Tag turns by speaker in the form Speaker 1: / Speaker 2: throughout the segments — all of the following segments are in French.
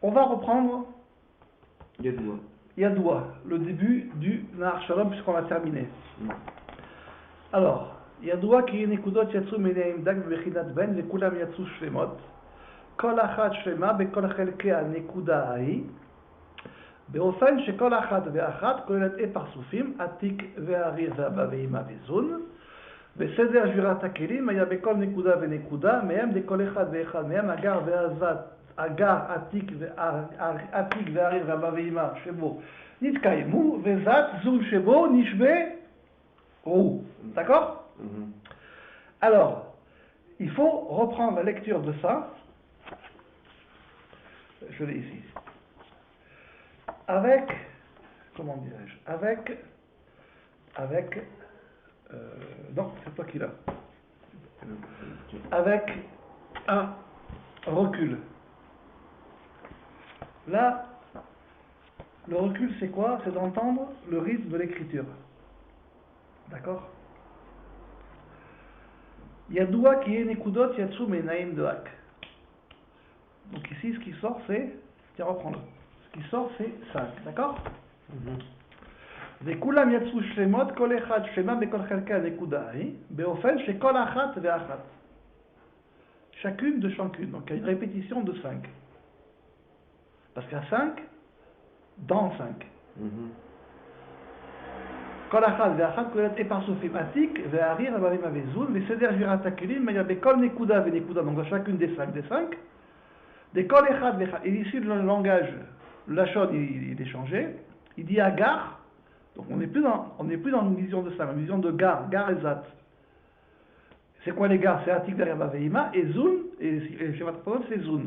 Speaker 1: On va reprendre
Speaker 2: Yadoua.
Speaker 1: Yadoua, le début du Nahar Shalom, puisqu'on a terminé. Alors, Yadoua ki nekudot yatsu meneim dag bechinat ben vekulam yatsu shlemot kol achat shlema bekol chelke הנקודה ההיא באופן שכל אחת ואחת כוללת פרצופים, עתיק והריר והבא ואימה וזון. בסדר שבירת הכלים היה בכל נקודה ונקודה מהם לכל אחד ואחד מהם הגר והזת, הגר, עתיק והריר והבא ואימה שבו נתקיימו וזת זון שבו נשבה roux. D'accord? Alors, il faut reprendre la lecture de ça. Je l'ai ici. Avec, comment dirais-je? Non, c'est toi qui l'as. Avec un recul. Là, le recul, c'est quoi? C'est d'entendre le rythme de l'écriture. D'accord? Yadoua ki ye nekudot yatsu menaim doak. Donc ici, ce qui sort, c'est... Tiens, reprends-le. Ce qui sort, c'est 5. D'accord? וכולם יצאו שלמות, כל אחד שלמה בכל חלקי הנקודה ההיא, באופן שכל אחת ואחת. Chacune de chacune. Donc il y a une répétition de 5. Parce qu'il y a 5 dans 5. כל אחת ואחת כוללת פרצופים עתיק והריר הבאים וזון וסדר שבירת הכלים היה בכל נקודה ונקודה, donc dans chacune des 5, בכל אחד ואחד. Et ici le langage, le lachon il est changé, il dit agar, donc on n'est plus dans une vision de ça, une vision de gar et zat. C'est quoi les gars? C'est atik derrière veima et zun, et chez votre parole c'est zun.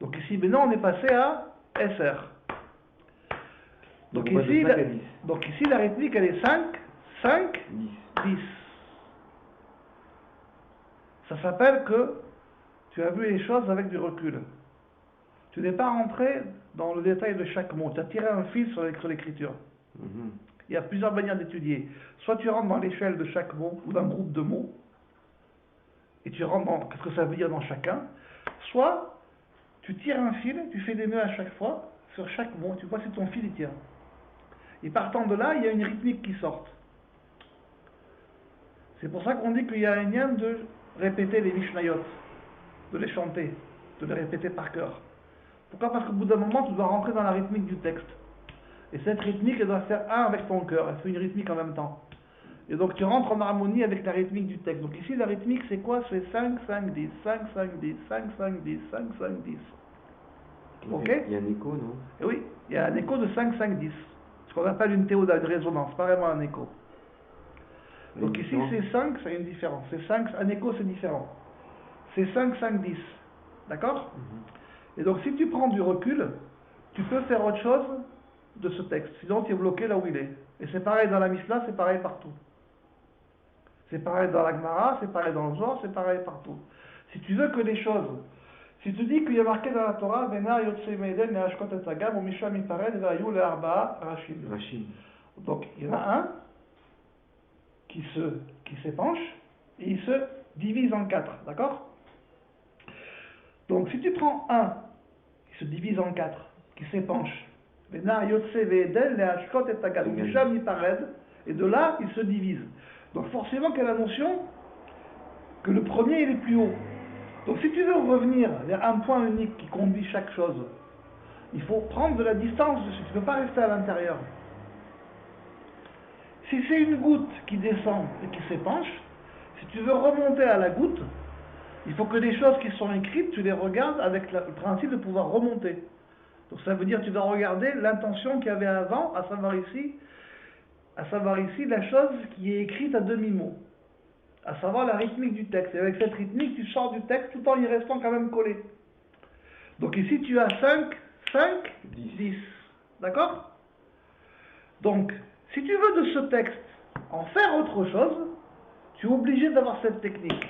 Speaker 1: Donc ici maintenant on est passé à SR. Donc ici la rythmique elle est 5, 10. Ça s'appelle que tu as vu les choses avec du recul. Tu n'es pas rentré dans le détail de chaque mot. Tu as tiré un fil sur l'écriture. Il y a plusieurs manières d'étudier. Soit tu rentres dans l'échelle de chaque mot ou d'un groupe de mots et tu rentres dans qu'est-ce que ça veut dire dans chacun. Soit tu tires un fil, tu fais des nœuds à chaque fois sur chaque mot. Tu vois si ton fil il tient. Et partant de là, il y a une rythmique qui sort. C'est pour ça qu'on dit qu'il y a un lien de répéter les Mishnayot, de les chanter, de les répéter par cœur. Pourquoi? Parce qu'au bout d'un moment, tu dois rentrer dans la rythmique du texte. Et cette rythmique, elle doit faire un avec ton cœur. Elle fait une rythmique en même temps. Et donc tu rentres en harmonie avec la rythmique du texte. Donc ici, la rythmique, c'est quoi? C'est 5, 5, 10, 5, 5, 10, 5, 5, 10, 5, 5, 10. Ok?
Speaker 2: Il y a un écho, non?
Speaker 1: Et oui, il y a un écho de 5, 5, 10. Ce qu'on appelle une théoda, une résonance, pas vraiment un écho. Donc ici, c'est 5, c'est une différence. C'est 5, un écho, c'est différent. C'est 5, 5, 10. D'accord? Et donc, si tu prends du recul, tu peux faire autre chose de ce texte. Sinon, tu es bloqué là où il est. Et c'est pareil dans la Mishnah, c'est pareil partout. C'est pareil dans la Gemara, c'est pareil dans le Zohar, c'est pareil partout. Si tu veux que les choses... Si tu dis qu'il y a marqué dans la Torah, Vena yotse meiden ne'ashkot et agam, ou misha mipared ve'ayu le'arba'a rachim. Donc, il y en a un qui s'épanche et il se divise en 4. D'accord? Donc, si tu prends un qui se divise en 4, qui s'épanche, et de là, il se divise. Donc, forcément, qu'il y a la notion que le premier, il est plus haut. Donc, si tu veux revenir vers un point unique qui conduit chaque chose, il faut prendre de la distance dessus. Tu ne peux pas rester à l'intérieur. Si c'est une goutte qui descend et qui s'épanche, si tu veux remonter à la goutte, il faut que les choses qui sont écrites, tu les regardes avec le principe de pouvoir remonter. Donc ça veut dire que tu dois regarder l'intention qu'il y avait avant, à savoir ici la chose qui est écrite à demi-mot, à savoir la rythmique du texte. Et avec cette rythmique, tu sors du texte tout en y restant quand même collé. Donc ici, tu as 5, 10. D'accord? Donc, si tu veux de ce texte en faire autre chose, tu es obligé d'avoir cette technique.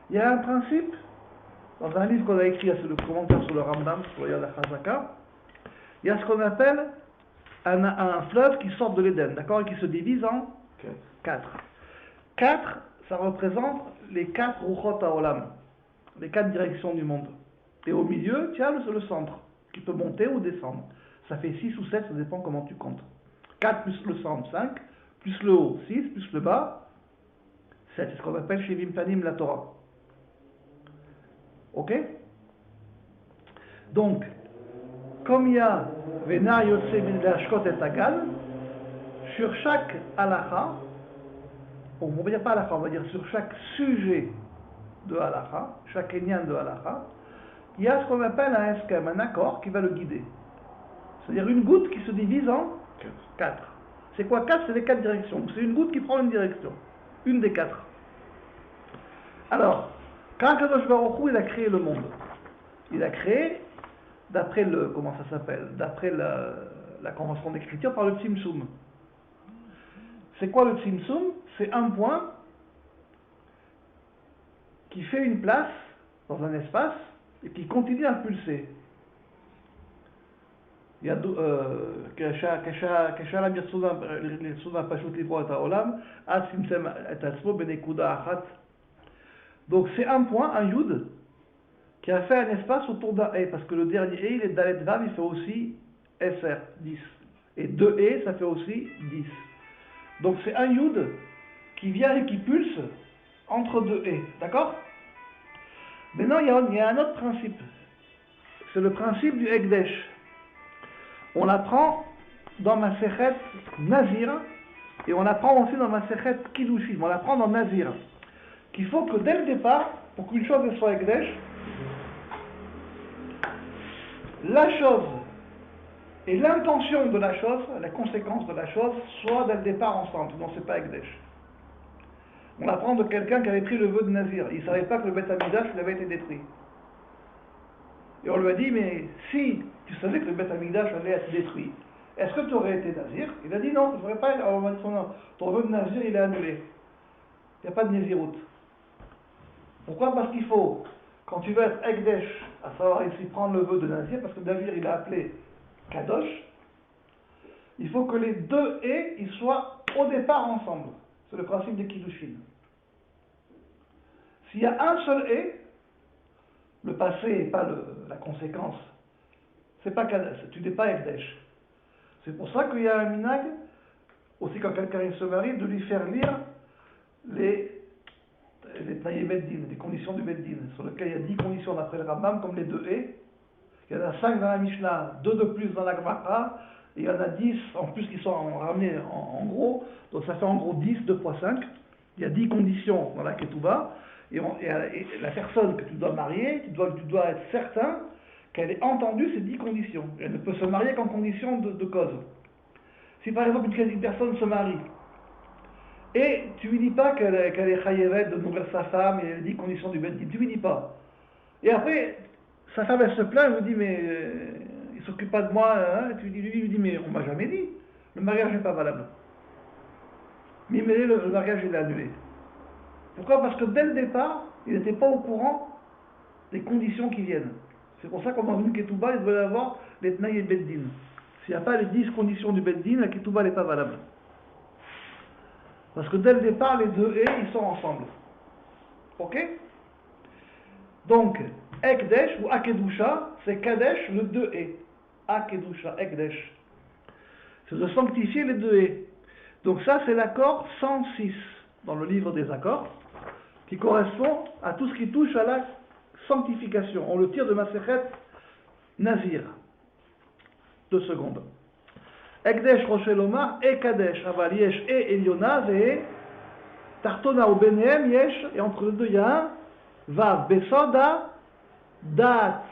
Speaker 1: Il y a un principe, dans un livre qu'on a écrit, c'est le commentaire sur le Rambam, sur la Chazaka, il y a ce qu'on appelle un fleuve qui sort de l'Éden, d'accord, et qui se divise en 4. 4, ça représente les 4 Ruchot HaOlam, les 4 directions du monde. Et au milieu, tu as le centre. qui peut monter ou descendre. Ça fait 6 ou 7, ça dépend comment tu comptes. 4 plus le centre, 5, plus le haut, 6, plus le bas, 7. C'est ce qu'on appelle chez Vimpanim la Torah. Ok? Donc, comme il y a Vena Yotse Ashkot et Tagan, sur chaque halakha, on va dire pas halakha, on va dire sur chaque sujet de halakha, chaque énian de halakha, il y a ce qu'on appelle un eskem, un accord qui va le guider. C'est-à-dire une goutte qui se divise en 4. C'est quoi 4? C'est les 4 directions. C'est une goutte qui prend une direction. Une des 4. Alors, quand Kadosh Baruch Hu, il a créé le monde, il a créé, d'après le, comment ça s'appelle, d'après la convention d'écriture, par le Tzimtzum. C'est quoi le Tzimtzum? C'est un point qui fait une place dans un espace et qui continue à pulser. Il y a כשאלה ירצו פשוט לברוא את העולם, אז צמצם את עצמו בנקודה אחת. Donc c'est un point, un yud, qui a fait un espace autour d'un e, parce que le dernier e, il est dalet vav, il fait aussi fr, 10. Et 2 e, ça fait aussi 10. Donc c'est un yud qui vient et qui pulse entre 2 e, d'accord? Maintenant il y a un autre principe, c'est le principe du Ekdesh. On l'apprend dans Masechet Nazir, et on l'apprend aussi dans Masechet Kiddushin, on l'apprend dans Nazir, qu'il faut que dès le départ, pour qu'une chose soit Ekdesh, la chose et l'intention de la chose, la conséquence de la chose, soient dès le départ ensemble, sinon c'est pas Ekdesh. On l'apprend de quelqu'un qui avait pris le vœu de Nazir, il ne savait pas que le Beth Amikdash avait été détruit. Et on lui a dit, mais si tu savais que le Beth Amikdash allait être détruit, est-ce que tu aurais été Nazir? Il a dit non, je n'aurais pas. Alors on m'a dit, ton vœu de Nazir, il est annulé. Il n'y a pas de Nézirout. Pourquoi? Parce qu'il faut, quand tu veux être Ekdesh, à savoir ici prendre le vœu de Nazir, parce que Nazir il a appelé Kadosh, il faut que les deux et ils soient au départ ensemble. C'est le principe de Kiddushin. S'il y a un seul et, le passé n'est pas la conséquence. C'est pas Kadosh, tu n'es pas Ekdesh. C'est pour ça qu'il y a un minag, aussi quand quelqu'un se marie, de lui faire lire les Tnaïe Beddin, les conditions du Beddin, sur lesquelles il y a 10 conditions d'après le Rambam, comme les 2 et. Il y en a 5 dans la Mishnah, 2 de plus dans la Gemara, et il y en a 10 en plus qui sont ramenés en gros, donc ça fait en gros 10, 2 fois 5. Il y a 10 conditions dans la Ketouba, et la personne que tu dois marier, tu dois être certain qu'elle ait entendu ces 10 conditions. Elle ne peut se marier qu'en condition de cause. Si par exemple une personne se marie, et tu lui dis pas qu'elle est chayevet de nourrir sa femme et les 10 conditions du Beddin, tu lui dis pas. Et après, sa femme elle se plaint, elle vous dit mais il s'occupe pas de moi, hein? Tu lui dis mais on m'a jamais dit, le mariage n'est pas valable. Mais le mariage il est annulé. Pourquoi? Parce que dès le départ, il n'était pas au courant des conditions qui viennent. C'est pour ça qu'on dans une ketouba, il doit y avoir les Tnaï et Beddin. S'il n'y a pas les 10 conditions du Beddin, la ketouba n'est pas valable. Parce que dès le départ, les deux et, ils sont ensemble. Ok? Donc, Ekdesh ou Akedusha, c'est Kadesh, le 2 et. Akedusha, Ekdesh. C'est de sanctifier les 2 et. Donc ça, c'est l'accord 106 dans le livre des accords, qui correspond à tout ce qui touche à la sanctification. On le tire de Masechet Nazir. 2 secondes. Ekdesh Roshel Omar et Kadesh. Aval Yesh et Eliona et Tartona ou Benehem Yesh. Et entre les deux, il y a un Vav Besoda Dat.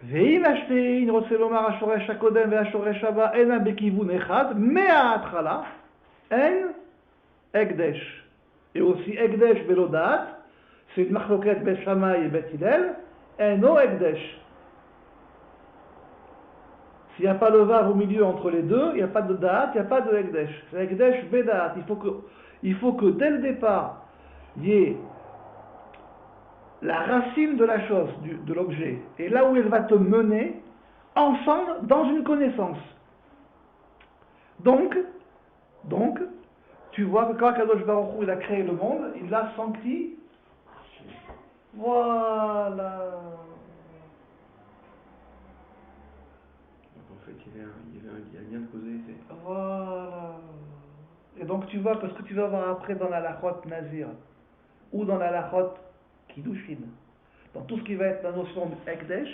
Speaker 1: Veim Ashtein Roshel Omar Ashoresh Akodem ve Ashoresh Abba Ena Bekivun Echad Mea Atchala En Ekdesh. Et aussi Ekdesh Belodat. C'est une machloket Bet Shammai et Bet Hillel. Eno Ekdesh. S'il n'y a pas le vav au milieu entre les deux, il n'y a pas de da'at, il n'y a pas de ekdesh. C'est ekdesh beda'at. Il faut que dès le départ, il y ait la racine de la chose, de l'objet, et là où elle va te mener, ensemble dans une connaissance. Donc, tu vois que quand Kadosh Baruch Hu il a créé le monde, il l'a sanctifié. Voilà.
Speaker 2: fait, il y a un lien de cause à effet.
Speaker 1: Voilà. Et donc tu vois que ce que tu vas voir après dans la halachot Nazir ou dans la halachot Kiddushin, dans tout ce qui va être la notion de Ekdesh,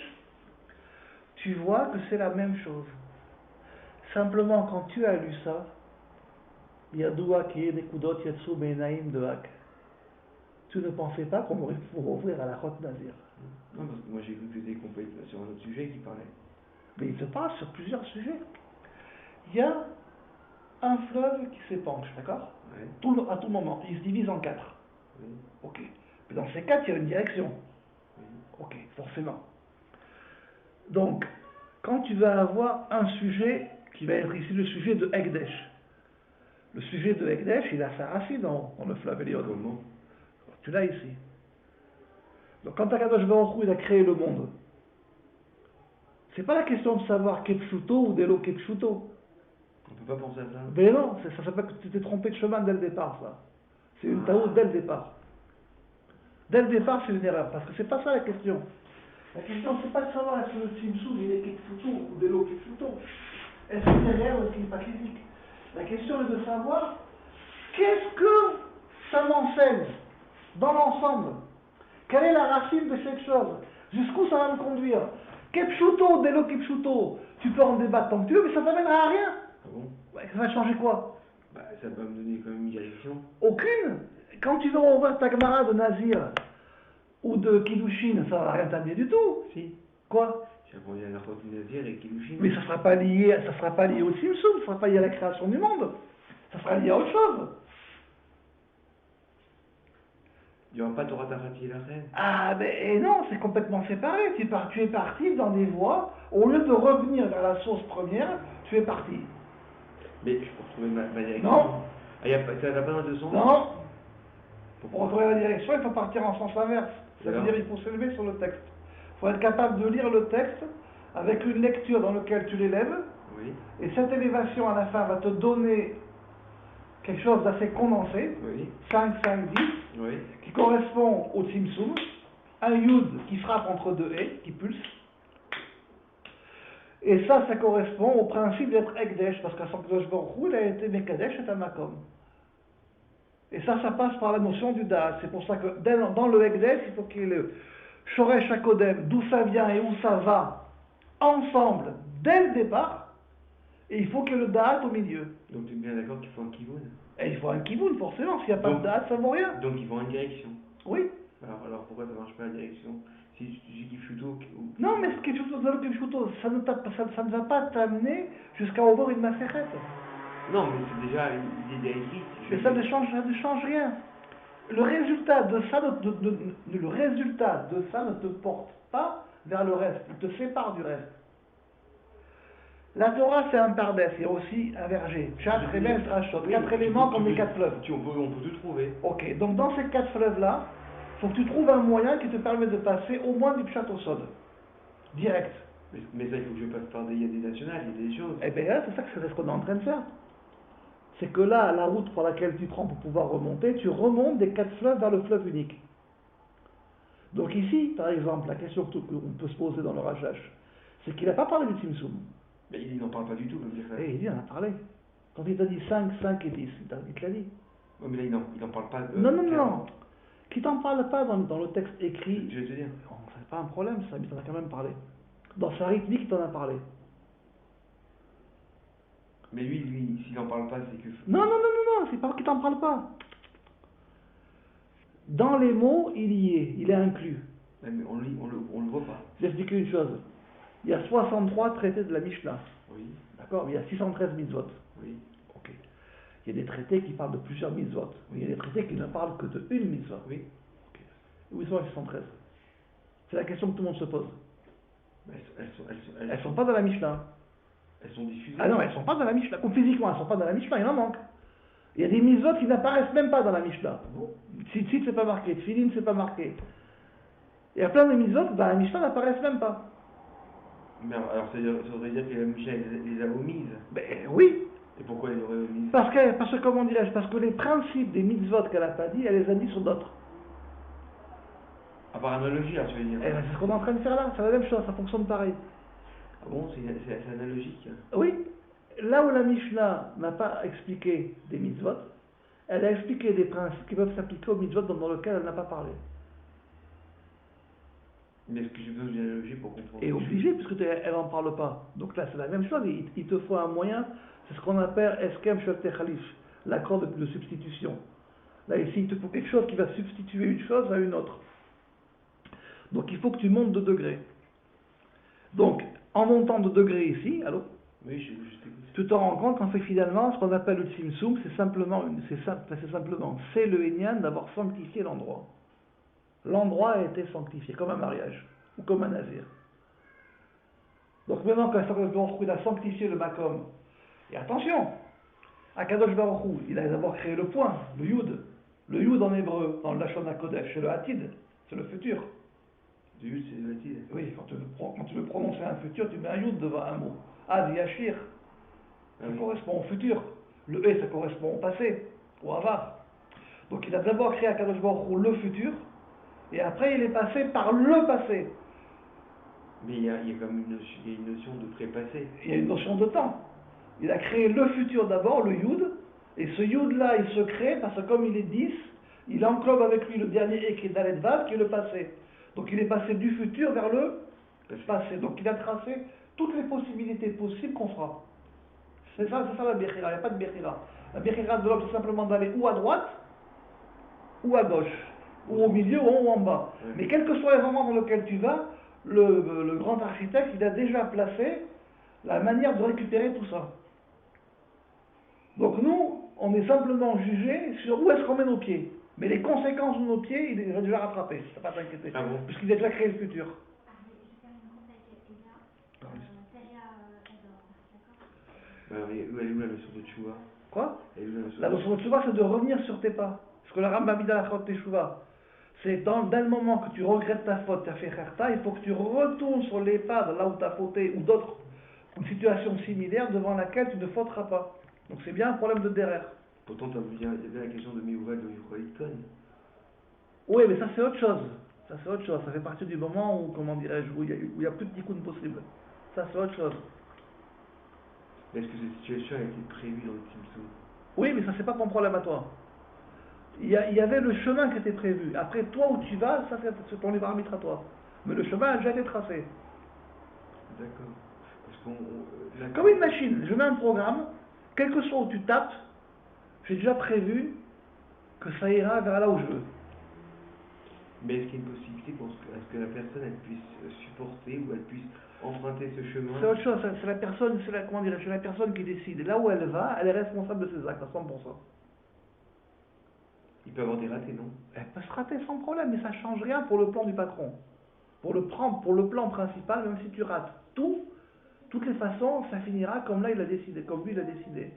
Speaker 1: tu vois que c'est la même chose. Simplement, quand tu as lu ça, Yadoua ki nekudot yatsu me'enaim de Hak, tu ne pensais pas qu'on aurait pu ouvrir à la halachot Nazir.
Speaker 2: Non, parce que moi j'ai cru que c'était complètement sur un autre sujet qui parlait.
Speaker 1: Mais il se passe sur plusieurs sujets. Il y a un fleuve qui s'épanche, d'accord?
Speaker 2: Ouais.
Speaker 1: À tout moment, il se divise en 4.
Speaker 2: Oui.
Speaker 1: Ok. Mais dans ces 4, il y a une direction.
Speaker 2: Oui.
Speaker 1: Ok, forcément. Donc, quand tu vas avoir un sujet qui va être ici le sujet de Ekdesh, le sujet de Ekdesh, il a sa racine dans le fleuve Elion.
Speaker 2: Comment?
Speaker 1: Tu l'as ici. Donc, quand Akadosh Baruch Hu, il a créé le monde, c'est pas la question de savoir Kepshuto ou Delo Kepshuto.
Speaker 2: On peut pas penser à ça.
Speaker 1: Mais non, ça s'appelle que tu t'es trompé de chemin dès le départ, ça. C'est une taout dès le départ. Dès le départ, c'est une erreur, parce que c'est pas ça la question. La question, c'est pas de savoir est-ce que le Tzimtzum il est Kekfuto ou Delo Kekfuto. Est-ce qu'il est réel ou est-ce qu'il n'est pas physique. La question est de savoir qu'est-ce que ça m'enseigne dans l'ensemble. Quelle est la racine de cette chose? Jusqu'où ça va me conduire? Kepshuto, Delo Kepshuto, tu peux en débattre tant que tu veux, mais ça ne t'amènera à rien.
Speaker 2: Ah bon?
Speaker 1: Ouais, ça va changer quoi?
Speaker 2: Bah, ça va me donner quand même une direction.
Speaker 1: Aucune. Quand tu vas ouvrir ta Gemara de Nazir ou de Kiddushin, ça va rien t'amener du tout.
Speaker 2: Si.
Speaker 1: Quoi?
Speaker 2: J'ai appris à la fois du Nazir et Kiddushin.
Speaker 1: Mais ça sera pas lié au Tzimtzum, ça sera pas lié à la création du monde. Ça sera lié à autre chose.
Speaker 2: Il n'y aura pas Torah Tafati et la reine.
Speaker 1: Ah, mais non, c'est complètement séparé. Tu es parti dans des voies, au lieu de revenir vers la source première, tu es parti.
Speaker 2: Mais je peux retrouver ma direction.
Speaker 1: Non.
Speaker 2: Ah, ça n'a pas dans deux sens?
Speaker 1: Non. Pour
Speaker 2: Pourquoi?
Speaker 1: retrouver la direction, il faut partir en sens inverse. Ça veut dire qu'il faut s'élever sur le texte. Il faut être capable de lire le texte avec une lecture dans laquelle tu l'élèves.
Speaker 2: Oui.
Speaker 1: Et cette élévation à la fin va te donner quelque chose d'assez condensé,
Speaker 2: Oui.
Speaker 1: 5, 5, 10,
Speaker 2: Oui.
Speaker 1: qui correspond au Tzimtzum, un Yud qui frappe entre deux haies, qui pulse. Et ça correspond au principe d'être Ekdesh, parce qu'à Sankadosh Baruch Hu, il a été Mekadesh et Amakom. Et ça passe par la notion du Da'at. C'est pour ça que dans le Ekdesh, il faut qu'il y ait le Shoresh HaKodem, d'où ça vient et où ça va, ensemble, dès le départ, et il faut qu'il y ait le Da'at au milieu.
Speaker 2: Donc tu es bien d'accord qu'il faut un Kivun?
Speaker 1: Et il faut un Kivun, forcément, s'il n'y a pas de Da'at, ça vaut rien.
Speaker 2: Donc il faut une direction?
Speaker 1: Oui.
Speaker 2: Alors pourquoi ça ne marche pas la direction? Si tu dis Kipshuto ou...
Speaker 1: Non, mais ce Kipshuto, ça ne va pas t'amener jusqu'à ouvrir une Masechet.
Speaker 2: Non, mais c'est déjà une idée écrite.
Speaker 1: Mais ça ne change rien. Le résultat de ça ne te porte pas vers le reste, il te sépare du reste. La Torah, c'est un pardès, c'est aussi un verger. Chaque remède, quatre éléments comme les 4 fleuves.
Speaker 2: On peut tout trouver.
Speaker 1: Ok, donc dans ces 4 fleuves-là, il faut que tu trouves un moyen qui te permet de passer au moins du Pshat au Sod. Direct.
Speaker 2: Mais ça, il faut que je passe par il y a des nationales, il y a des choses.
Speaker 1: Eh bien là, c'est ce qu'on est en train de faire. C'est que là, la route pour laquelle tu prends pour pouvoir remonter, tu remontes des 4 fleuves vers le fleuve unique. Donc ici, par exemple, la question qu'on peut se poser dans le Rachash, c'est qu'il n'a pas parlé du Tzimtzum.
Speaker 2: Mais il n'en parle pas du tout, comme dire ça.
Speaker 1: Eh, il en a parlé. Quand il t'a dit 5, 5 et 10, il te l'a dit.
Speaker 2: Oui, mais là, il n'en parle pas.
Speaker 1: Non. Qui t'en parle pas dans le texte écrit.
Speaker 2: Je vais te dire.
Speaker 1: Bon, c'est pas un problème, ça, mais il t'en a quand même parlé. Dans sa rythmique, il t'en a parlé.
Speaker 2: Mais lui, s'il n'en parle pas, c'est que...
Speaker 1: Non, c'est pas qu'il t'en parle pas. Dans les mots, il est inclus.
Speaker 2: Ouais, mais on le voit pas.
Speaker 1: Je vais expliquer une chose. Il y a 63 traités de la Mishnah.
Speaker 2: Oui.
Speaker 1: D'accord? Il y a 613 mitzvot.
Speaker 2: Oui.
Speaker 1: Ok. Il y a des traités qui parlent de plusieurs mitzvot. Il y a des traités qui ne parlent que de une mitzvah.
Speaker 2: Oui.
Speaker 1: Ok. Où ils sont les 613? C'est la question que tout le monde se pose. Elles sont pas dans la Mishnah.
Speaker 2: Elles sont diffusées.
Speaker 1: Ah non, elles sont pas dans la Mishnah. Ou physiquement, elles sont pas dans la Mishnah, il en manque. Il y a des mitzvot qui n'apparaissent même pas dans la Mishnah.
Speaker 2: Bon.
Speaker 1: Tzitzit, c'est pas marqué. Tfilin, c'est pas marqué. Il y a plein de mitzvot qui dans la Mishnah n'apparaissent même pas.
Speaker 2: Mais alors ça voudrait dire que la Mishnah les a omises.
Speaker 1: Ben oui.
Speaker 2: Et pourquoi elle aurait omises?
Speaker 1: Parce que comment dirais-je? Parce que les principes des mitzvot qu'elle n'a pas dit, elle les a dit sur d'autres.
Speaker 2: Par analogie, là, tu veux dire.
Speaker 1: Et ben, c'est ce qu'on est en train de faire là. C'est la même chose, ça fonctionne pareil.
Speaker 2: Ah bon, c'est analogique.
Speaker 1: Oui, là où la Mishnah n'a pas expliqué des mitzvot, elle a expliqué des principes qui peuvent s'appliquer aux mitzvot dans lesquels elle n'a pas parlé.
Speaker 2: Mais est-ce que j'ai besoin d'une analogie pour comprendre?
Speaker 1: Et obligé, puisque elle n'en parle pas. Donc là, c'est la même chose. Il te faut un moyen, c'est ce qu'on appelle Eskem Shofte Khalif, l'accord de substitution. Là, ici, il te faut quelque chose qui va substituer une chose à une autre. Donc il faut que tu montes de degré. Donc, en montant de degré ici, alors,
Speaker 2: Oui, je t'écoute.
Speaker 1: tu te rends compte qu'en fait, finalement, ce qu'on appelle le Tzimtzum, c'est simplement, c'est le Inyan d'avoir sanctifié l'endroit. L'endroit a été sanctifié, comme un mariage, ou comme un nazir. Donc maintenant qu'Akadosh Baruch Hu il a sanctifié le Makom, et attention, Akadosh Baruch Hu, il a d'abord créé le point, le Yud. Le Yud en hébreu, dans le Lashon HaKodesh, c'est le Hatid, c'est le futur.
Speaker 2: Le Yud, c'est le Hatid.
Speaker 1: Oui, quand tu veux prononcer un futur, tu mets un Yud devant un mot. Ad Yashir, ça correspond au futur. Le E, ça correspond au passé, au Avar. Donc il a d'abord créé Akadosh Baruch Hu le futur, et après il est passé par le passé.
Speaker 2: Mais il y a quand même une notion de pré-passé.
Speaker 1: Il y a une notion de temps. Il a créé le futur d'abord, le Yud, et ce Yud-là, il se crée parce que comme il est 10, il englobe avec lui le dernier E qui est Dalet Vav, qui est le passé. Donc il est passé du futur vers le passé. Donc il a tracé toutes les possibilités possibles qu'on fera. C'est ça la Bechira, il n'y a pas de Bechira. La Bechira de l'homme, c'est simplement d'aller ou à droite, ou à gauche, ou au milieu, ou en haut, ou en bas.
Speaker 2: Oui.
Speaker 1: Mais quels que soient les endroits dans lesquels tu vas, le grand architecte, il a déjà placé la manière de récupérer tout ça. Donc nous, on est simplement jugé sur où est-ce qu'on met nos pieds. Mais les conséquences de nos pieds, il est déjà rattrapé, ça ne pas t'inquiéter.
Speaker 2: Ah bon?
Speaker 1: Puisqu'il a déjà créé le futur.
Speaker 2: Alors, elle est où la notion de Tchouva?
Speaker 1: Quoi?
Speaker 2: Elle est où la notion
Speaker 1: La notion de Teshuvah, c'est de revenir sur tes pas. Ce que le Rambam dit dans la Chot Teshuvah, c'est dès le moment que tu regrettes ta faute, tu as fait kharta, il faut que tu retournes sur les pas de là où tu as fauté, ou d'autres, une situation similaire devant laquelle tu ne fauteras pas. Donc c'est bien un problème de derrière.
Speaker 2: Pourtant, il y a bien la question de Miouva de Yuchroïton.
Speaker 1: Oui, mais ça c'est autre chose. Ça c'est autre chose. Ça fait partie du moment où, comment dirais-je, où il y a plus de tikkun possible. Ça c'est autre chose.
Speaker 2: Est-ce que cette situation a été prévue dans le Tzimtzum?
Speaker 1: Oui, mais ça c'est pas ton problème à toi. Il y avait le chemin qui était prévu. Après, toi où tu vas, ça c'est ton libre arbitre à toi. Mais le chemin a déjà été tracé.
Speaker 2: D'accord. Parce qu'on...
Speaker 1: Comme une machine, je mets un programme, quel que soit où tu tapes, j'ai déjà prévu que ça ira vers là où je veux.
Speaker 2: Mais est-ce qu'il y a une possibilité pour que la personne elle puisse supporter ou elle puisse emprunter ce chemin?
Speaker 1: C'est autre chose, c'est la personne, comment dirais-je, c'est la personne qui décide. Et là où elle va, elle est responsable de ses actes à 100%.
Speaker 2: Il peut avoir des ratés, non?
Speaker 1: Elle peut se rater sans problème, mais ça ne change rien pour le plan du patron. Pour le plan principal, même si tu rates toutes les façons, ça finira comme là il a décidé, comme lui il a décidé.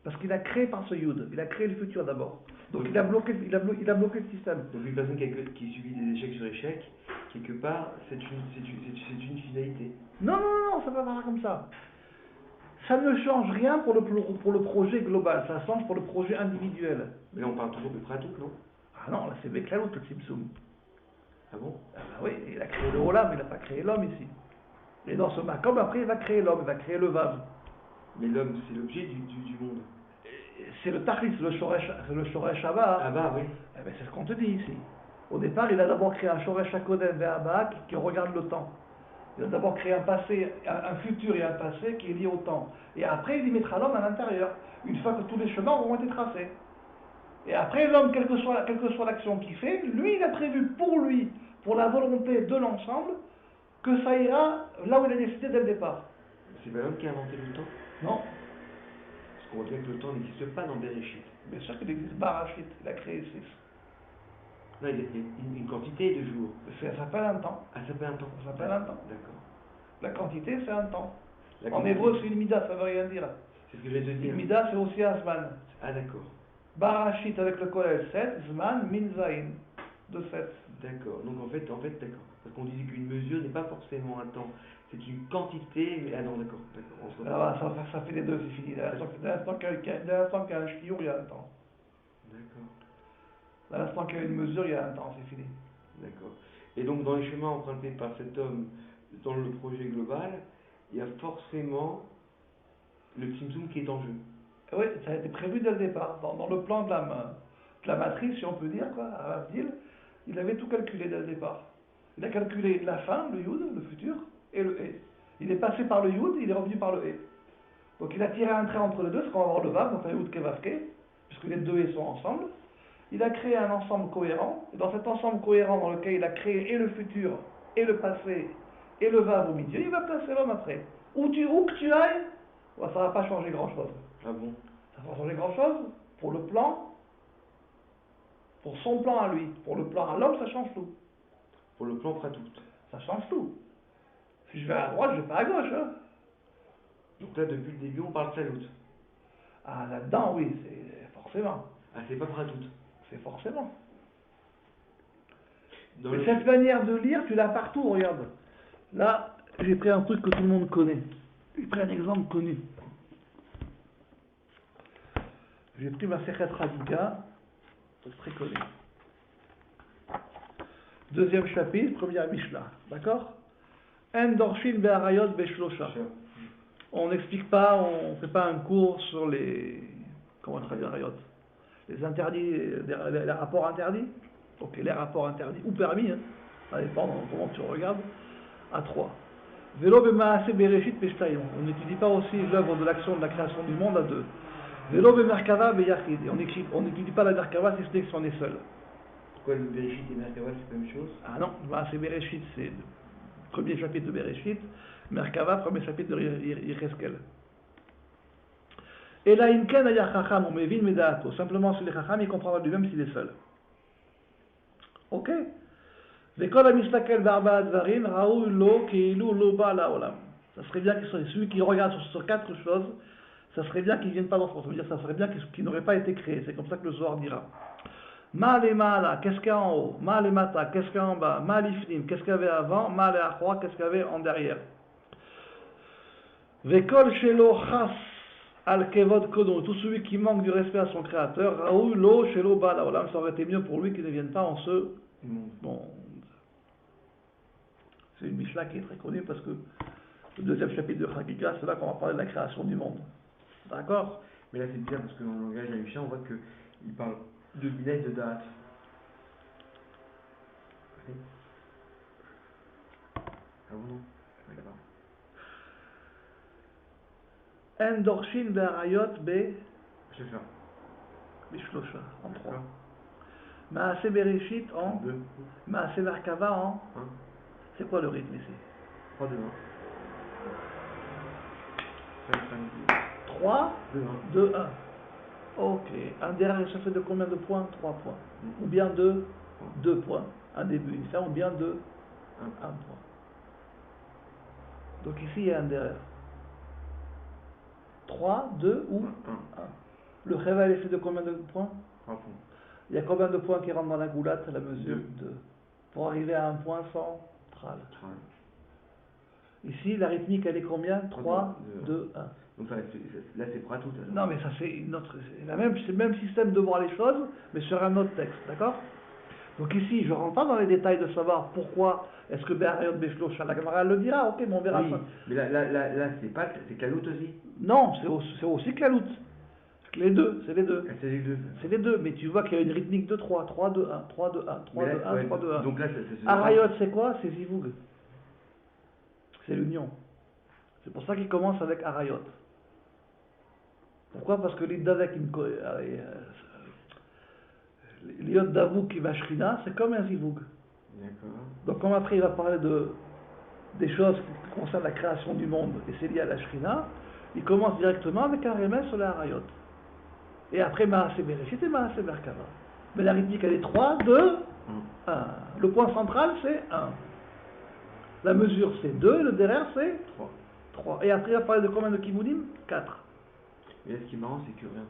Speaker 1: Parce qu'il a créé par ce Yud, il a créé le futur d'abord. Donc il a bloqué le système.
Speaker 2: Donc une personne qui subit des échecs sur échecs, quelque part, c'est une finalité.
Speaker 1: Non, ça va pas comme ça. Ça ne change rien pour le projet global, ça change pour le projet individuel.
Speaker 2: Mais là on parle toujours de pratique, non?
Speaker 1: Ah non, là c'est Beklalut le Tzimtzum.
Speaker 2: Ah bon?
Speaker 1: Ah bah oui, il a créé le Olam, il n'a pas créé l'homme ici. Et dans ce Makom, après il va créer l'homme, il va créer le Vav.
Speaker 2: Mais l'homme, c'est l'objet du monde.
Speaker 1: C'est le Tachlis, c'est le Shoresh Haba.
Speaker 2: Ah bah oui.
Speaker 1: Eh ben, c'est ce qu'on te dit ici. Au départ, il a d'abord créé un Shoresh HaKodem Ve'Haba qui regarde le temps. Il a d'abord créé un passé, un futur et un passé qui est lié au temps. Et après, il y mettra l'homme à l'intérieur, une fois que tous les chemins auront été tracés. Et après, l'homme, quelle que soit l'action qu'il fait, lui, il a prévu pour lui, pour la volonté de l'ensemble, que ça ira là où il a décidé dès le départ.
Speaker 2: C'est pas l'homme qui a inventé le temps?
Speaker 1: Non.
Speaker 2: Parce qu'on voit bien que le temps n'existe pas dans Bereshit.
Speaker 1: Bien sûr qu'il existe Barashit, il a créé 6.
Speaker 2: Non, il y a une quantité de jours.
Speaker 1: Ça s'appelle un temps.
Speaker 2: Ah, ça s'appelle un temps.
Speaker 1: Ça s'appelle un temps.
Speaker 2: D'accord.
Speaker 1: La quantité, c'est un temps.
Speaker 2: La
Speaker 1: En
Speaker 2: quantité.
Speaker 1: hébreu, c'est une mida, ça veut rien dire.
Speaker 2: C'est ce que je vais te dire.
Speaker 1: Une mida, c'est aussi un zman.
Speaker 2: Ah d'accord.
Speaker 1: Barashit avec le kollel 7, zman, min zain, de 7.
Speaker 2: D'accord. Donc en fait, d'accord. Parce qu'on disait qu'une mesure n'est pas forcément un temps. C'est une quantité, mais... Ah non, d'accord.
Speaker 1: Alors ça fait les deux, c'est fini. Dès l'instant qu'il y a un chiour, il y a un temps.
Speaker 2: D'accord.
Speaker 1: Dès l'instant qu'il y a une mesure, il y a un temps, c'est fini.
Speaker 2: D'accord. Et donc dans les chemins empruntés par cet homme dans le projet global, il y a forcément le Tzimtzum qui est en jeu.
Speaker 1: Oui, ça a été prévu dès le départ. Dans le plan de la matrice, si on peut dire, quoi, à Avdil, il avait tout calculé dès le départ. Il a calculé la fin, le Yud, le futur, et le E. Il est passé par le Yud, il est revenu par le E. Donc il a tiré un trait entre les deux, ce qu'on va avoir le Vav, donc un Yud Kevavke, puisque les deux E sont ensemble. Il a créé un ensemble cohérent, et dans cet ensemble cohérent dans lequel il a créé et le futur, et le passé, et le Vav au milieu, il va placer l'homme après. Où que tu ailles, ça ne va pas changer grand-chose.
Speaker 2: Ah bon?
Speaker 1: Ça va changer grand-chose pour le plan, pour son plan à lui. Pour le plan à l'homme, ça change tout.
Speaker 2: Pour le plan tout.
Speaker 1: Ça change tout. Si je vais à droite, je vais pas à gauche. Hein.
Speaker 2: Donc là, depuis le début, on parle Salut.
Speaker 1: Ah, là-dedans, oui, c'est forcément.
Speaker 2: Ah, c'est pas Pratout.
Speaker 1: C'est forcément.
Speaker 2: Dans
Speaker 1: Mais
Speaker 2: le...
Speaker 1: cette manière de lire, tu l'as partout, regarde. Là, j'ai pris un truc que tout le monde connaît. J'ai pris un exemple connu. J'ai pris ma Sechet Radika, c'est très connu. Deuxième chapitre, première Mishnah. D'accord? En dorshin be'arayot be'shlosha. On n'explique pas, on ne fait pas un cours sur les. Comment traduire arayot? Les interdits, les rapports interdits? Ok, les rapports interdits, ou permis, hein. Ça dépend de comment tu regardes. À 3. Velo be'maase bereshit be'shtayim. On n'étudie pas aussi l'œuvre de l'action de la création du monde à 2. Velo be'merkava be'yachid. On n'étudie pas la merkava si ce n'est que si on est seul.
Speaker 2: Pourquoi le Bereshit et Merkava, c'est la même chose?
Speaker 1: Ah non, c'est Bereshit, c'est le premier chapitre de Bereshit. Merkava, premier chapitre de Yecheskel. Et là, Inken aya chacham, on mevin medaato. Simplement, sur les chacham, il comprendra lui-même s'il est seul. Ok? Vekol hamistakel be'arba advarim, raoui lo keilu lo ba la'olam. Ça serait bien qu'il soit celui qui regarde sur 4 choses, ça serait bien qu'il ne vienne pas dans ce monde. Ça veut dire ça serait bien qu'il n'aurait pas été créé. C'est comme ça que le Zohar dira. Ma le mala, qu'est-ce qu'il y a en haut? Ma le mata, qu'est-ce qu'il y a en bas? Ma l'ifnim, qu'est-ce qu'il y avait avant? Ma le achroa, qu'est-ce qu'il y avait en derrière? Vekol shelo chas al kevod kodon, tout celui qui manque du respect à son créateur, raoui lo shelo ba laolam, ça aurait été mieux pour lui qu'il ne vienne pas en ce monde. C'est une Mishnah qui est très connue parce que le deuxième chapitre de Chagika, c'est là qu'on va parler de la création du monde. D'accord?
Speaker 2: Mais là, c'est bien parce que dans le langage de la Mishnah, on voit qu'il parle de Bina et de Da'at. Oui. Ah bon, non? Oui, là-bas.
Speaker 1: En dorshin be'arayot
Speaker 2: Shlosha.
Speaker 1: Bishlosha, en 3. Maase bereshit en
Speaker 2: 2.
Speaker 1: Maase merkava en
Speaker 2: 1.
Speaker 1: C'est quoi le rythme ici?
Speaker 2: 3, 2, 1. 5,
Speaker 1: 3,
Speaker 2: 2, 1.
Speaker 1: 2, 1. Ok. Un derrière, ça fait de combien de points? 3 points. Ou bien 2 points. Un début, une fin, ou bien 2 1 point. Donc ici, il y a un derrière. 3, 2 ou 1. Le Réva, il est fait de combien de points?
Speaker 2: 3 points.
Speaker 1: Il y a combien de points qui rentrent dans la goulate à la mesure? 2. Pour arriver à un point central. Ici, la rythmique, elle est combien? 3, 2, 1.
Speaker 2: Donc là, c'est Pratout.
Speaker 1: Non, mais ça, c'est le même système de voir les choses, mais sur un autre texte, d'accord? Donc ici, je ne rentre pas dans les détails de savoir pourquoi est-ce que Be'arayot Be'shlocha, la Gemara le dira, ok, mais on verra
Speaker 2: oui,
Speaker 1: ça.
Speaker 2: Mais là c'est Kalout aussi.
Speaker 1: Non, c'est aussi Kalout. Les deux, c'est les deux.
Speaker 2: C'est les deux.
Speaker 1: C'est les deux, mais tu vois qu'il y a une rythmique de 3, 3, 2, 1, 3, 2, 1, 3, 2, 1, 3, 2, 1.
Speaker 2: Donc là,
Speaker 1: Arayot, c'est quoi? C'est Zivug. C'est l'union. C'est pour ça qu'il commence avec Arayot. Pourquoi? Parce que l'Idavek, l'Iod Davuk qui va Shrina, c'est comme un Zivug.
Speaker 2: D'accord.
Speaker 1: Donc comme après il va parler des choses qui concernent la création du monde, et c'est lié à la Shrina, il commence directement avec un remède sur la Arayot. Et après Maase Bereshit et Maase Merkava. Mais la rythmique elle est 3, 2, 1. Le point central c'est 1. La mesure c'est 2 et le derrière c'est 3. Et après il va parler de combien de Kibudim? 4.
Speaker 2: Mais là, ce qui est marrant, c'est que rien.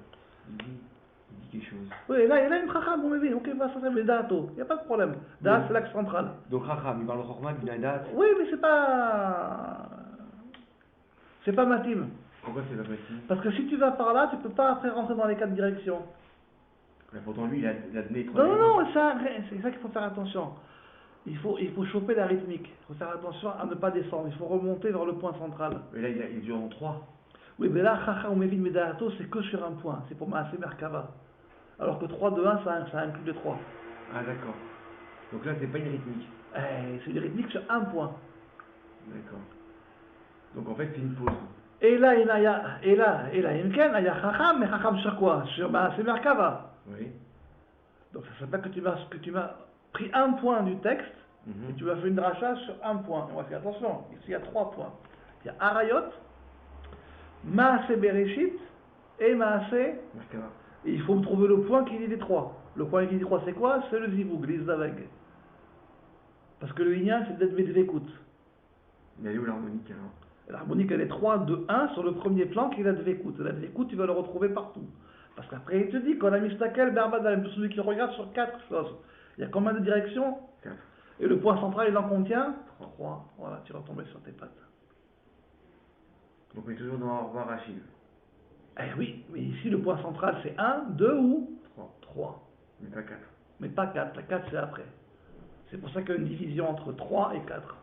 Speaker 2: Il dit quelque chose.
Speaker 1: Oui, là, il a une chacham, vous m'avez dit, ok, ça s'appelle Da'ato, il n'y a pas de problème. Da'at, c'est l'axe central.
Speaker 2: Donc, Chacham, il parle de Chorma, Bina Da'at.
Speaker 1: Oui, mais c'est pas matim.
Speaker 2: Pourquoi c'est pas matim?
Speaker 1: Parce que si tu vas par là, tu peux pas après rentrer dans les 4 directions.
Speaker 2: Mais pourtant, lui, il a donné 3
Speaker 1: Non, c'est ça qu'il faut faire attention. Il faut choper la rythmique. Il faut faire attention à ne pas descendre. Il faut remonter vers le point central.
Speaker 2: Mais là, il dure en 3.
Speaker 1: Oui, mais là, Chacham ou Mevin Medahato, c'est que sur un point. C'est pour Maaseh Merkava. Alors que 3, 2, 1, ça inclut les 3.
Speaker 2: Ah, d'accord. Donc là, c'est pas une rythmique.
Speaker 1: C'est une rythmique sur un point.
Speaker 2: D'accord. Donc en fait, c'est une pause.
Speaker 1: Et là, il y a une ken, il y a Chacham, mais Chacham sur quoi? Sur Maaseh Merkava.
Speaker 2: Oui.
Speaker 1: Donc ça s'appelle que tu m'as pris un point du texte et tu m'as fait une dracha sur un point. Et on va faire attention, ici il y a 3 points. Il y a Arayot, Maaseh Bereshit et Maaseh. Et il faut me trouver le point qui dit les 3. Le point qui dit 3 c'est quoi? C'est le zivug, l'isdaveg. Parce que le inyan c'est d'être vedvekut.
Speaker 2: Mais elle est où l'harmonique alors?
Speaker 1: L'harmonique elle est 3, 2, 1 sur le premier plan qui est la dvekut. La dvekut tu vas le retrouver partout. Parce qu'après il te dit qu'on a mistakel berbadal, celui qui regarde sur 4 choses. Il y a combien de directions?
Speaker 2: 4.
Speaker 1: Et le point central il en contient 3. Voilà, tu vas tomber sur tes pattes.
Speaker 2: Donc on est toujours dans Arba Rachid.
Speaker 1: Eh oui, mais ici le point central c'est 1, 2 ou
Speaker 2: 3.
Speaker 1: 3.
Speaker 2: Mais pas 4.
Speaker 1: Mais pas 4, la 4 c'est après. C'est pour ça qu'il y a une division entre 3 et 4.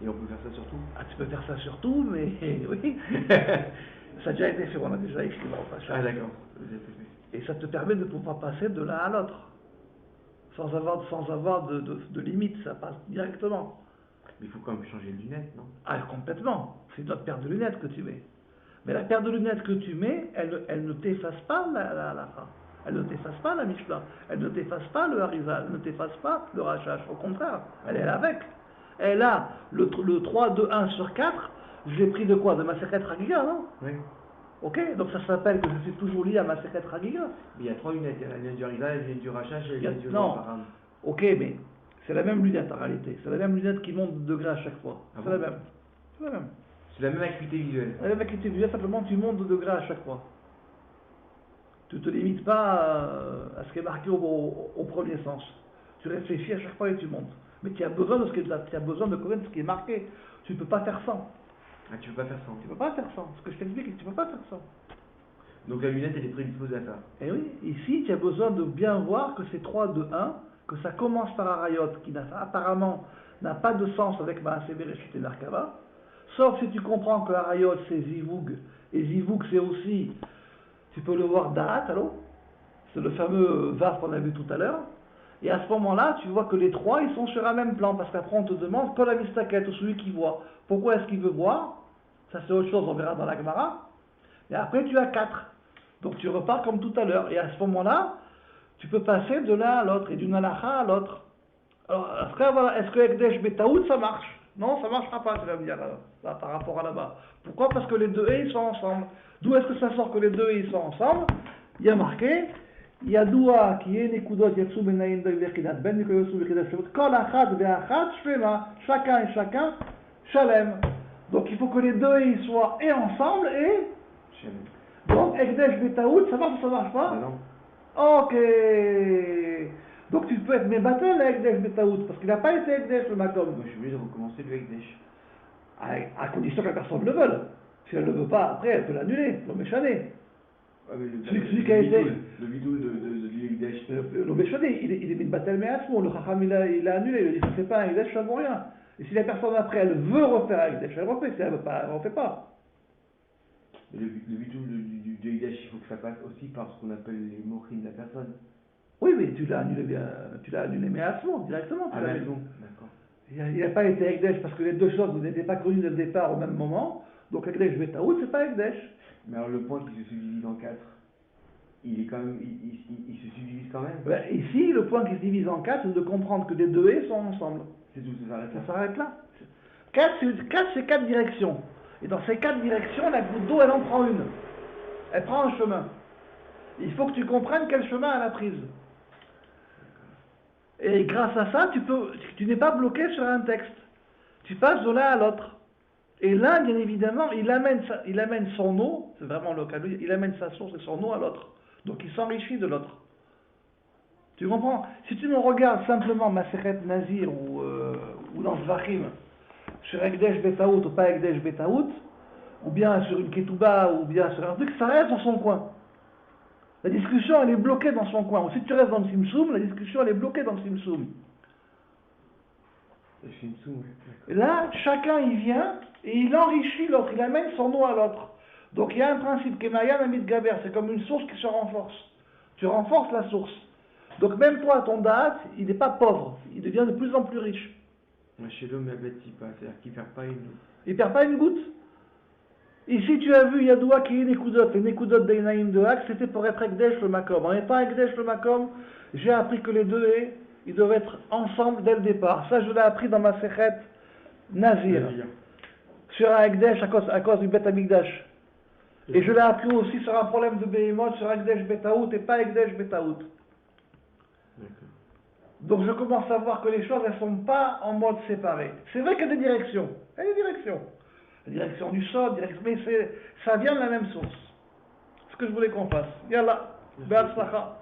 Speaker 2: Et on peut faire ça sur tout?
Speaker 1: Ah, tu peux faire ça sur tout, mais oui. Ça a déjà été fait, on a déjà écrit dans le passage.
Speaker 2: Ah d'accord.
Speaker 1: Et ça te permet de pouvoir passer de l'un à l'autre. Sans avoir de limite, ça passe directement.
Speaker 2: Mais il faut quand même changer de lunettes, non?
Speaker 1: Ah, complètement. C'est notre paire de lunettes que tu mets. Mais la paire de lunettes que tu mets, elle ne t'efface pas la elle ne t'efface pas la Mishnah. Elle ne t'efface pas le Harizal. Elle ne t'efface pas le Rachash. Au contraire, elle est avec. Elle a le 3, 2, 1 sur 4. Je l'ai pris de quoi? De Masechet Chagiga, non?
Speaker 2: Oui.
Speaker 1: Ok, donc ça s'appelle que je suis toujours lié à Masechet Chagiga.
Speaker 2: Mais il y a 3 lunettes. Il y a la lunette du Harizal, la lunette du Rachash et la lunette du
Speaker 1: Non.
Speaker 2: Param.
Speaker 1: Ok, mais c'est la même lunette en réalité. C'est la même lunette qui monte de degré à chaque fois.
Speaker 2: Ah
Speaker 1: C'est
Speaker 2: bon?
Speaker 1: la même. C'est la même.
Speaker 2: C'est la même acuité visuelle.
Speaker 1: La même acuité visuelle, simplement tu montes de degré à chaque fois. Tu ne te limites pas à ce qui est marqué au premier sens. Tu réfléchis à chaque fois et tu montes. Mais tu as besoin de tu as besoin de connaître ce qui est marqué. Tu ne peux pas faire sans.
Speaker 2: Ah, tu peux pas faire ça.
Speaker 1: Tu ne peux pas faire sans. Ce que je t'explique, tu ne peux pas faire sans.
Speaker 2: Donc la lunette, elle est prédisposée à ça.
Speaker 1: Et oui, ici, tu as besoin de bien voir que c'est 3, 2, 1, que ça commence par Arayot, qui apparemment n'a pas de sens avec Maaseh Bereshit et Merkava. Sauf si tu comprends que Arayot, c'est Zivug. Et Zivug, c'est aussi, tu peux le voir Da'at, allô? C'est le fameux Vav qu'on a vu tout à l'heure. Et à ce moment-là, tu vois que les 3, ils sont sur un même plan. Parce qu'après, on te demande, Kol HaMistaket, ou celui qui voit. Pourquoi est-ce qu'il veut voir? Ça, c'est autre chose, on verra dans la Gemara. Et après, tu as 4. Donc, tu repars comme tout à l'heure. Et à ce moment-là, tu peux passer de l'un à l'autre et d'une halakha à l'autre. Alors, est-ce que Ekdesh Betaout, ça marche? Non, ça ne marchera pas, tu vas me dire, là, par rapport à là-bas. Pourquoi? Parce que les deux et ils sont ensemble. D'où est-ce que ça sort que les deux et ils sont ensemble? Il y a marqué, Yadoua qui est Nekudot Yatsu Benaim Vechinat Ben Nikoyosu Vechinat Shemot Kol Achad Ve'achad Shvema, chacun et chacun Shalem. Donc il faut que les deux et ils soient et ensemble et
Speaker 2: Shalem.
Speaker 1: donc Ekdesh Betaout, ça marche ou ça marche pas?
Speaker 2: Ah non.
Speaker 1: Ok. Donc tu peux être mébatel à Ekdesh Betaout, parce qu'il n'a pas été Ekdesh le Makom.
Speaker 2: Moi, je suis obligé de recommencer le Ekdesh.
Speaker 1: À condition que la personne le veuille. Si elle ne le veut pas, après elle peut l'annuler, le méchané.
Speaker 2: Ah, mais
Speaker 1: Celui qui a été.
Speaker 2: Le bidou de l'Ekdesh.
Speaker 1: Le méchané, il est mis batel mais à le Chacham il a annulé, il a dit ça ne fait pas un Ekdesh, ça vaut rien. Et si la personne après elle veut refaire un Ekdesh, elle refait, si elle ne veut pas, elle ne refait pas.
Speaker 2: Mais le bidou du Ekdesh, il faut que ça passe aussi par ce qu'on appelle les mochines de la personne.
Speaker 1: Oui, mais tu l'as annulé mais à directement.
Speaker 2: Ah, la maison, d'accord.
Speaker 1: Il n'a pas été Ekdesh parce que les deux choses n'étaient pas connues dès le départ au même moment. Donc Ekdesh Betaout, c'est pas Ekdesh.
Speaker 2: Mais alors le point qui se subdivise en 4, il est quand même, il se subdivise quand même.
Speaker 1: Ben, ici, le point qui se divise en 4, c'est de comprendre que les deux et sont ensemble.
Speaker 2: C'est tout, ça s'arrête là.
Speaker 1: Ça s'arrête là. 4, c'est 4 directions. Et dans ces 4 directions, la goutte d'eau, elle en prend une. Elle prend un chemin. Il faut que tu comprennes quel chemin elle a prise. Et grâce à ça, tu n'es pas bloqué sur un texte. Tu passes de l'un à l'autre. Et l'un, bien évidemment, il amène son eau, c'est vraiment le cas, il amène sa source et son eau à l'autre. Donc il s'enrichit de l'autre. Tu comprends? Si tu me regardes simplement Masechet Nazir ou dans Zvachim, sur Ekdesh Betaout ou pas Ekdesh Betaout, ou bien sur une Ketouba, ou bien sur un truc, ça reste dans son coin. La discussion, elle est bloquée dans son coin. Ou si tu restes dans le simsoum, la discussion, elle est bloquée dans le simsoum.
Speaker 2: Le simsoum, ouais.
Speaker 1: Et là, chacun, il vient et il enrichit l'autre. Il amène son nom à l'autre. Donc, il y a un principe qui est Mayan Amit Gaber. C'est comme une source qui se renforce. Tu renforces la source. Donc, même toi, ton da'at, il n'est pas pauvre. Il devient de plus en plus riche.
Speaker 2: Moi, chez l'homme, la bête, il passe. C'est-à-dire qu'il ne perd pas une.
Speaker 1: Il ne perd pas une goutte. Ici, tu as vu Yadoua qui est Nekudot. Les Nekudot d'Einaïm de Hak, c'était pour être Ekdesh le Makom. En étant Ekdesh le Makom, j'ai appris que les deux haies, ils doivent être ensemble dès le départ. Ça, je l'ai appris dans ma Sechet Nazir. Sur un Ekdesh à cause du Bet Amikdash. Et je l'ai appris aussi sur un problème de Behemoth, sur Ekdesh Betaout et pas Ekdesh Betaout. Donc je commence à voir que les choses, elles ne sont pas en mode séparé. C'est vrai qu'il y a des directions. Il y a des directions. La direction du sol, mais ça vient de la même source. Ce que je voulais qu'on fasse. Yallah, Be'atzlacha.